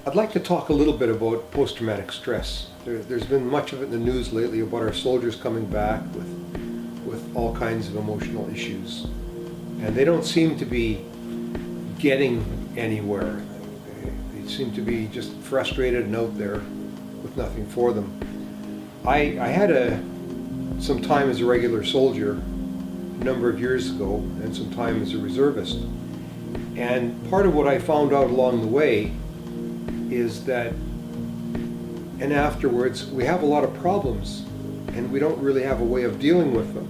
I'd like to talk a little bit about post-traumatic stress. There's been much of it in the news lately about our soldiers coming back with all kinds of emotional issues. And they don't seem to be getting anywhere. They seem to be just frustrated and out there with nothing for them. I had some time as a regular soldier a number of years ago and some time as a reservist. And part of what I found out along the way is that, and afterwards, we have a lot of problems and we don't really have a way of dealing with them.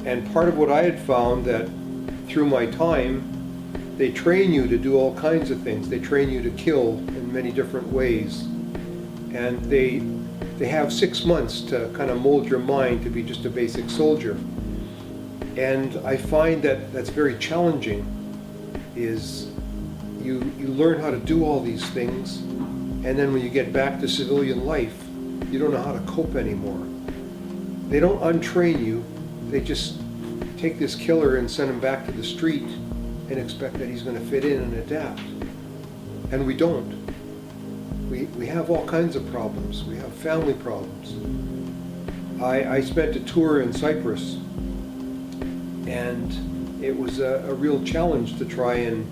And part of what I had found that through my time, they train you to do all kinds of things. They train you to kill in many different ways. And they have 6 months to kind of mold your mind to be just a basic soldier. And I find that that's very challenging, is you learn how to do all these things, and then when you get back to civilian life, you don't know how to cope anymore. They don't untrain you, they just take this killer and send him back to the street and expect that he's going to fit in and adapt. And we don't. We have all kinds of problems. We have family problems. I spent a tour in Cyprus, and it was a real challenge to try and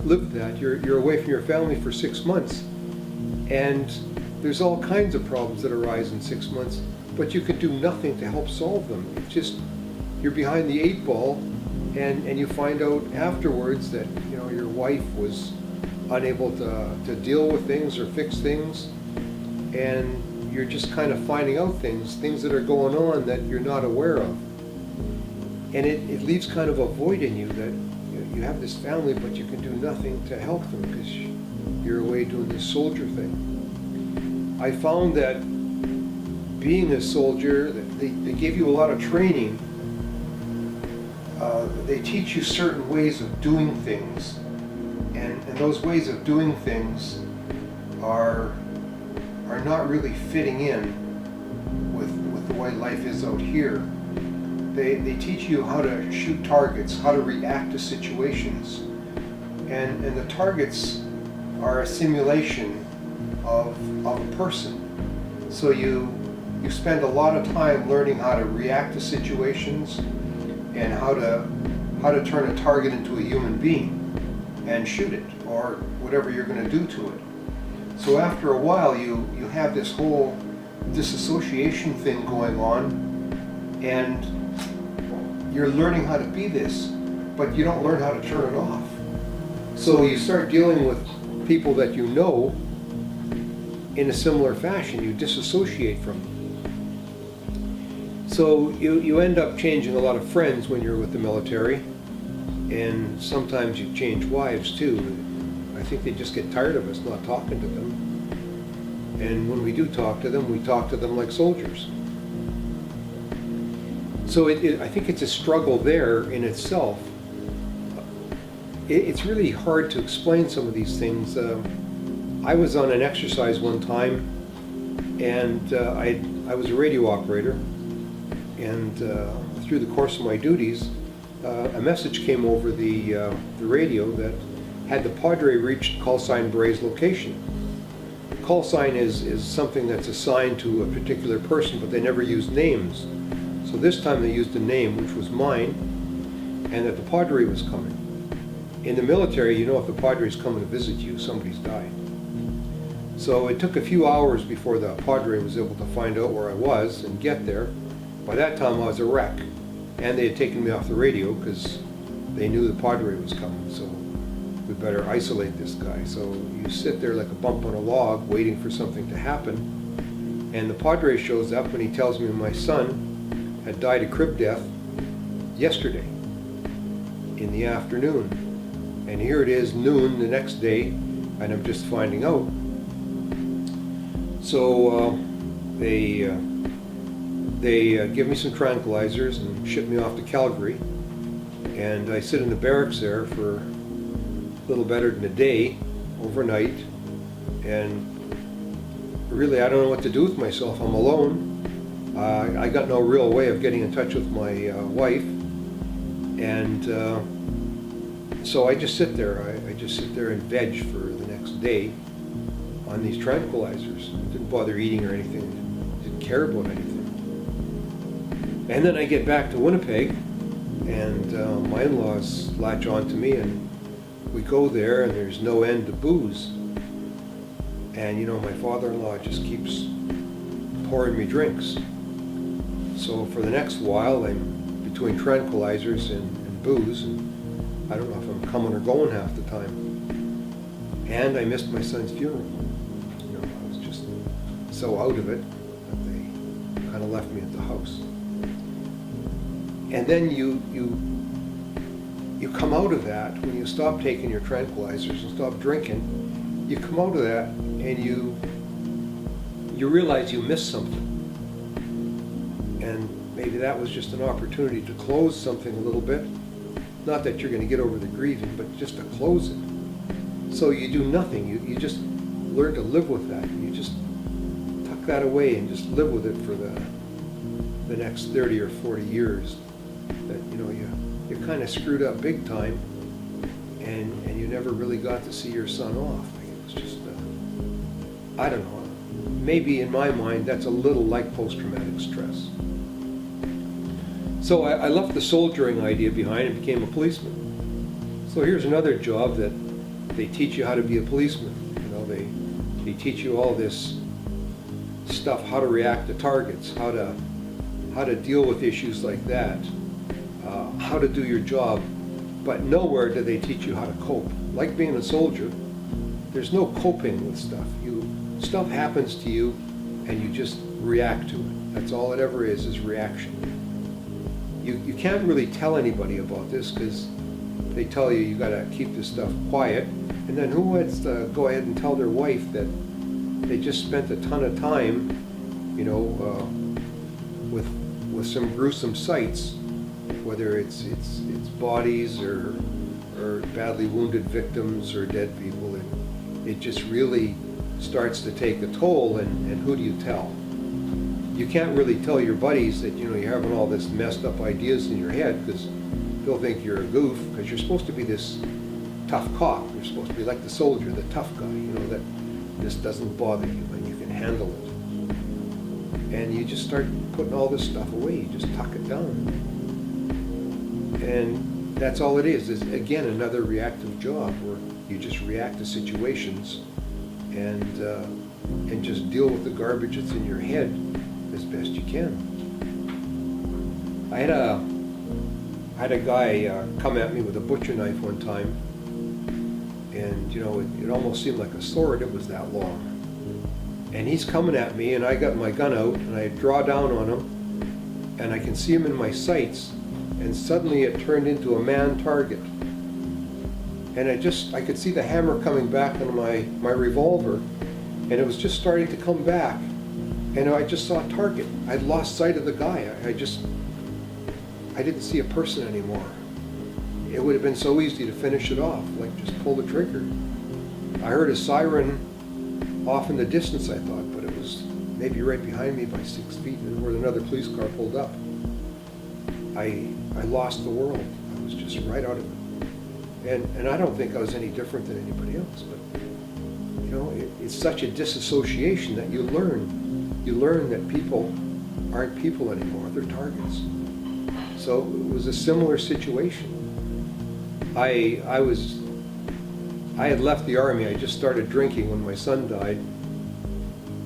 live that. You're away from your family for 6 months, and there's all kinds of problems that arise in 6 months, but you can do nothing to help solve them. It's just, you're behind the 8 ball, and you find out afterwards that your wife was unable to deal with things or fix things, and you're just kind of finding out things that are going on that you're not aware of. And it leaves kind of a void in you that you have this family, but you can do nothing to help them because you're away doing this soldier thing. I found that being a soldier, they give you a lot of training. They teach you certain ways of doing things, and those ways of doing things are not really fitting in with the way life is out here. They teach you how to shoot targets, how to react to situations, and the targets are a simulation of a person. So you spend a lot of time learning how to react to situations and how to turn a target into a human being and shoot it, or whatever you're going to do to it. So after a while, you have this whole disassociation thing going on, and you're learning how to be this, but you don't learn how to turn it off. So you start dealing with people that you know in a similar fashion. You disassociate from them. So you end up changing a lot of friends when you're with the military, and sometimes you change wives too. I think they just get tired of us not talking to them. And when we do talk to them, we talk to them like soldiers. So I think it's a struggle there in itself. It's really hard to explain some of these things. I was on an exercise one time, and I was a radio operator, and through the course of my duties, a message came over the radio that had the Padre reached call sign Bray's location. Call sign is something that's assigned to a particular person, but they never use names. So this time they used a name, which was mine, and that the Padre was coming. In the military, if the Padre's coming to visit you, somebody's died. So it took a few hours before the Padre was able to find out where I was and get there. By that time I was a wreck, and they had taken me off the radio because they knew the Padre was coming, so we better isolate this guy. So you sit there like a bump on a log waiting for something to happen, and the Padre shows up and he tells me my son had died a crib death yesterday in the afternoon. And here it is noon the next day, and I'm just finding out. So they give me some tranquilizers and ship me off to Calgary. And I sit in the barracks there for a little better than a day, overnight. And really, I don't know what to do with myself. I'm alone. I got no real way of getting in touch with my wife. And so I just sit there. I just sit there and veg for the next day. on these tranquilizers. Didn't bother eating or anything. Didn't care about anything. And then I get back to Winnipeg, and my in-laws latch on to me, and we go there, and there's no end to booze. And my father-in-law just keeps pouring me drinks. So for the next while, I'm between tranquilizers and booze, and I don't know if I'm coming or going half the time. And I missed my son's funeral. I was just so out of it that they kind of left me at the house. And then you come out of that when you stop taking your tranquilizers and stop drinking. You come out of that and you realize you missed something. And maybe that was just an opportunity to close something a little bit. Not that you're going to get over the grieving, but just to close it. So you do nothing. You just learn to live with that. You just tuck that away and just live with it for the next 30 or 40 years. That you kind of screwed up big time, and you never really got to see your son off. It was just I don't know. Maybe in my mind that's a little like post-traumatic stress. So I left the soldiering idea behind and became a policeman. So here's another job that they teach you how to be a policeman. They teach you all this stuff, how to react to targets, how to deal with issues like that, how to do your job, but nowhere do they teach you how to cope. Like being a soldier, there's no coping with stuff. Stuff happens to you and you just react to it. That's all it ever is reaction. You can't really tell anybody about this because they tell you got to keep this stuff quiet, and then who wants to go ahead and tell their wife that they just spent a ton of time, with some gruesome sights, whether it's bodies or badly wounded victims or dead people, and it just really starts to take a toll, and who do you tell? You can't really tell your buddies that you're having all this messed up ideas in your head, because they'll think you're a goof, because you're supposed to be this tough cop. You're supposed to be like the soldier, the tough guy, that this doesn't bother you and you can handle it. And you just start putting all this stuff away. You just tuck it down. And that's all it is again another reactive job where you just react to situations and just deal with the garbage that's in your head as best you can. I had a guy come at me with a butcher knife one time, and it almost seemed like a sword. It was that long. And he's coming at me, and I got my gun out, and I draw down on him, and I can see him in my sights, and suddenly it turned into a man target. And I could see the hammer coming back on my revolver, and it was just starting to come back. And I just saw a target. I'd lost sight of the guy. I didn't see a person anymore. It would have been so easy to finish it off, like just pull the trigger. I heard a siren off in the distance, I thought, but it was maybe right behind me by 6 feet, and where another police car pulled up. I lost the world. I was just right out of it. And I don't think I was any different than anybody else, but it's such a disassociation that you learn that people aren't people anymore, they're targets. So it was a similar situation. I had left the Army. I just started drinking when my son died,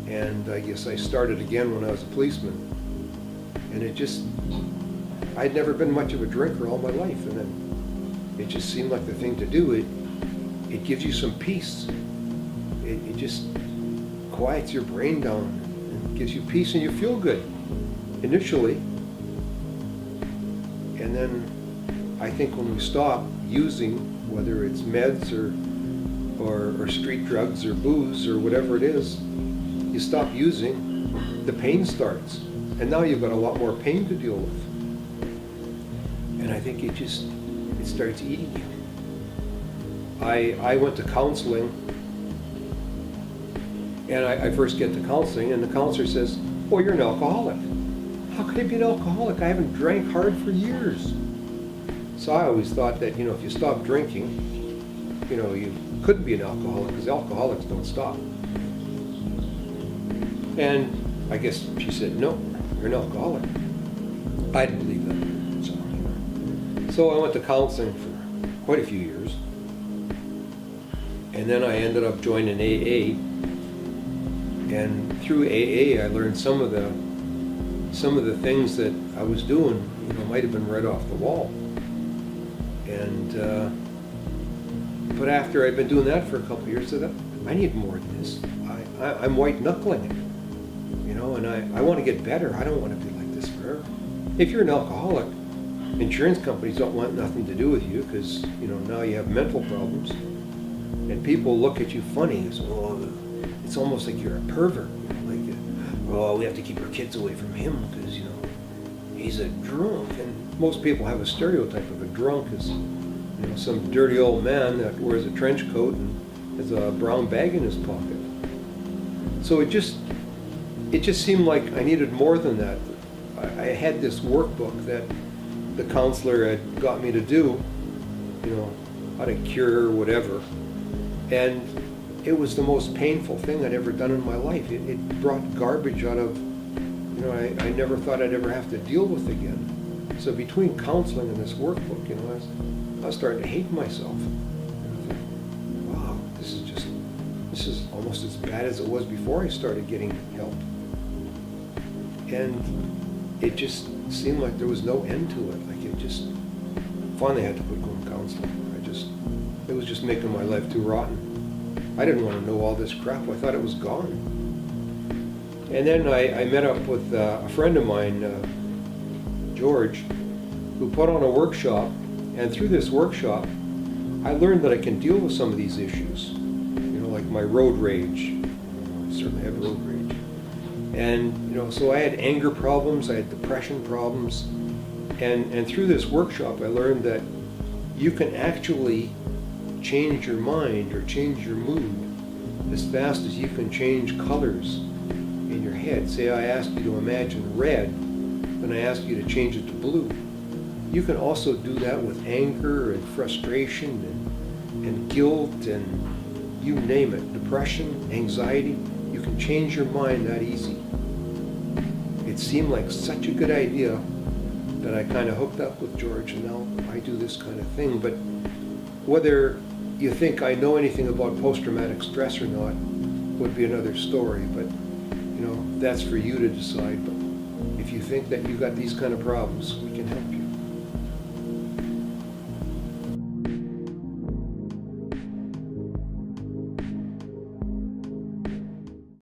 and I guess I started again when I was a policeman. And I'd never been much of a drinker all my life, and then it just seemed like the thing to do. It gives you some peace. It just quiets your brain down and gives you peace, and you feel good initially. And then I think when we stop using, whether it's meds or street drugs or booze or whatever it is, you stop using, the pain starts. And now you've got a lot more pain to deal with. And I think it starts eating you. I went to counseling, and I first get to counseling, and the counselor says, "Oh, you're an alcoholic." How could I be an alcoholic? I haven't drank hard for years. So I always thought that, if you stop drinking, you couldn't be an alcoholic, because alcoholics don't stop. And I guess she said, no, you're an alcoholic. I didn't believe that. So I went to counseling for quite a few years. And then I ended up joining AA. And through AA, I learned some of the things that I was doing, might have been right off the wall. And but after I'd been doing that for a couple of years, I thought, I need more than this. I'm white knuckling it, and I want to get better. I don't want to be like this forever. If you're an alcoholic, insurance companies don't want nothing to do with you because now you have mental problems, and people look at you funny and say, "Oh, it's almost like you're a pervert." Oh, we have to keep our kids away from him because he's a drunk. And most people have a stereotype of a drunk as some dirty old man that wears a trench coat and has a brown bag in his pocket. So it just seemed like I needed more than that. I had this workbook that the counselor had got me to do, how to cure whatever. And it was the most painful thing I'd ever done in my life. It brought garbage out of, I never thought I'd ever have to deal with again. So between counseling and this workbook, I was starting to hate myself. And I thought, wow, this is almost as bad as it was before I started getting help. And it just seemed like there was no end to it. Finally I had to quit going to counseling. It was just making my life too rotten. I didn't want to know all this crap. I thought it was gone. And then I met up with a friend of mine, George, who put on a workshop. And through this workshop, I learned that I can deal with some of these issues. Like my road rage. I certainly have road rage. And, so I had anger problems, I had depression problems. And through this workshop, I learned that you can actually change your mind or change your mood as fast as you can change colors in your head. Say I asked you to imagine red, then I asked you to change it to blue. You can also do that with anger and frustration and guilt and you name it, depression, anxiety. You can change your mind that easy. It seemed like such a good idea that I kind of hooked up with George, and now I do this kind of thing. But whether you think I know anything about post-traumatic stress or not would be another story, but that's for you to decide. But if you think that you've got these kind of problems, we can help you.